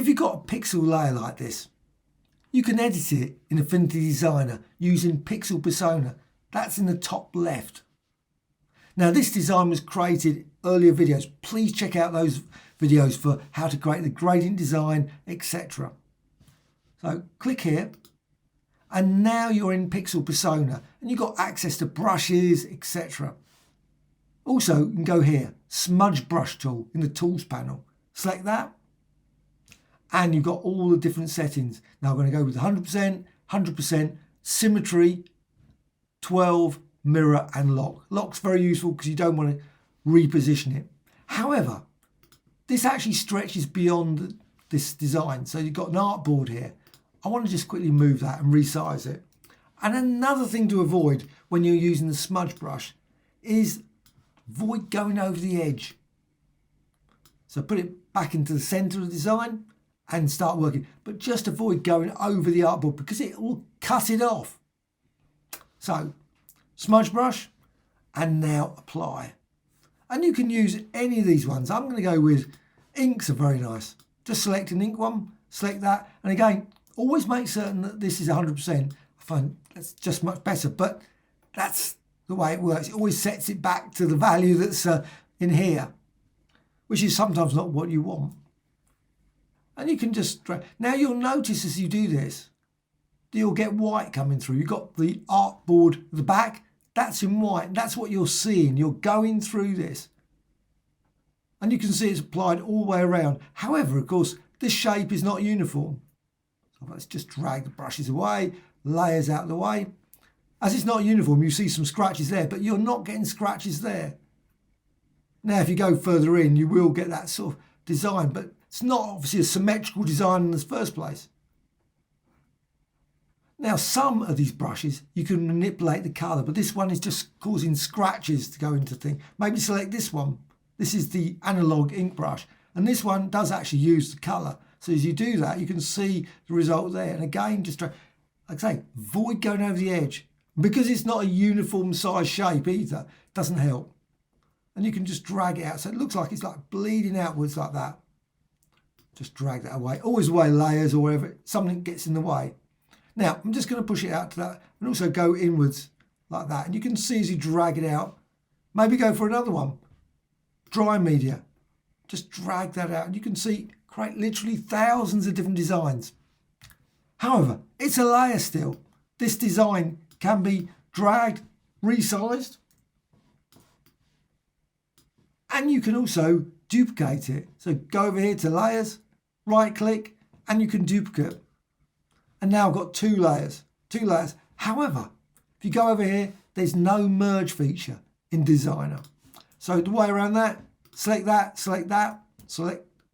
If you've got a pixel layer like this, you can edit it in Affinity Designer using Pixel Persona. That's in the top left. Now this design was created earlier videos. Please check out those videos for how to create the gradient design, etc. So click here and now you're in Pixel Persona and you've got access to brushes, etc. Also you can go here, Smudge brush tool in the tools panel. Select that and you've got all the different settings. Now I'm going to go with 100%, 100%, Symmetry, 12, mirror and lock. Lock's very useful because you don't want to reposition it. However, this actually stretches beyond this design. So you've got an artboard here. I want to just quickly move that and resize it. And another thing to avoid when you're using the smudge brush is avoid going over the edge. So put it back into the center of the design and start working. But just avoid going over the artboard because it will cut it off. So smudge brush and now apply. And you can use any of these ones. I'm going to go with inks are very nice. Just select an ink one, select that. And again, always make certain that this is 100%. I find that's just much better, but that's the way it works. It always sets it back to the value that's in here, which is sometimes not what you want. And you can just, now you'll notice as you do this, you'll get white coming through. You've got the artboard at the back, that's in white. That's what you're seeing. You're going through this. And you can see it's applied all the way around. However, of course, this shape is not uniform. So let's just drag the brushes away, layers out of the way. As it's not uniform, you see some scratches there, but you're not getting scratches there. Now, if you go further in, you will get that sort of design, but it's not obviously a symmetrical design in the first place. Now, some of these brushes, you can manipulate the colour, but this one is just causing scratches to go into things. Maybe select this one. This is the analog ink brush, and this one does actually use the colour. So as you do that, you can see the result there. And again, just like I say, avoid going over the edge. Because it's not a uniform size shape either, it doesn't help. And you can just drag it out. So it looks like it's like bleeding outwards like that. Just drag that away. Always away layers or whatever, something gets in the way. Now, I'm just going to push it out to that and also go inwards like that. And you can see as you drag it out, maybe go for another one. Dry media. Just drag that out and you can see create literally thousands of different designs. However, it's a layer still. This design can be dragged, resized, and you can also duplicate it. So go over here to layers, right click, and you can duplicate. And now I've got two layers. However, if you go over here, there's no merge feature in Designer. So the way around that, select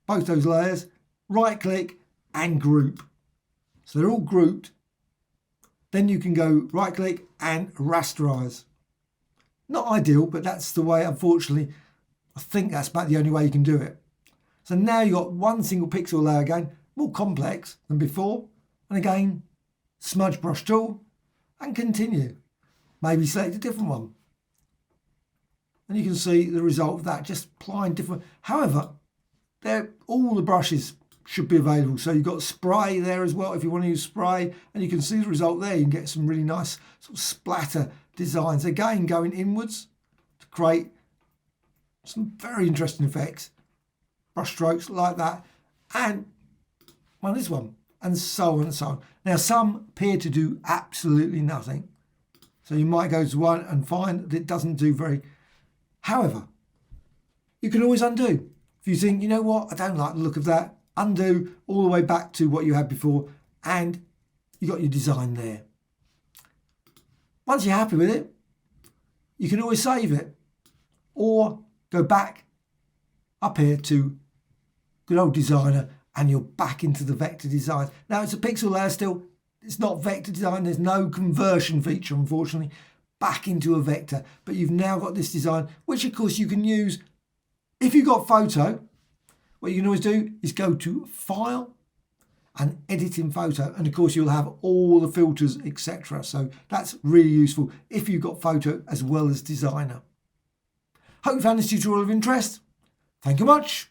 both those layers, right click and group. So they're all grouped. Then you can go right click and rasterize. Not ideal, but that's the way, unfortunately, I think that's about the only way you can do it. So now you've got one single pixel layer again, more complex than before. And again, smudge brush tool and continue. Maybe select a different one. And you can see the result of that, just applying different. However, all the brushes should be available. So you've got spray there as well if you want to use spray. And you can see the result there. You can get some really nice sort of splatter designs. Again, going inwards to create some very interesting effects. Brush strokes like that. And well, this one. And so on and so on. Now, some appear to do absolutely nothing. So you might go to one and find that it doesn't do very. However, you can always undo. If you think, you know what, I don't like the look of that, undo all the way back to what you had before, and you got your design there. Once you're happy with it, you can always save it or go back up here to good old Designer and you're back into the vector design. Now it's a pixel layer still, it's not vector design, there's no conversion feature unfortunately, back into a vector, but you've now got this design, which of course you can use. If you've got photo, what you can always do is go to File and Edit in Photo, and of course you'll have all the filters, etc. So that's really useful if you've got photo as well as Designer. Hope you found this tutorial of interest. Thank you much.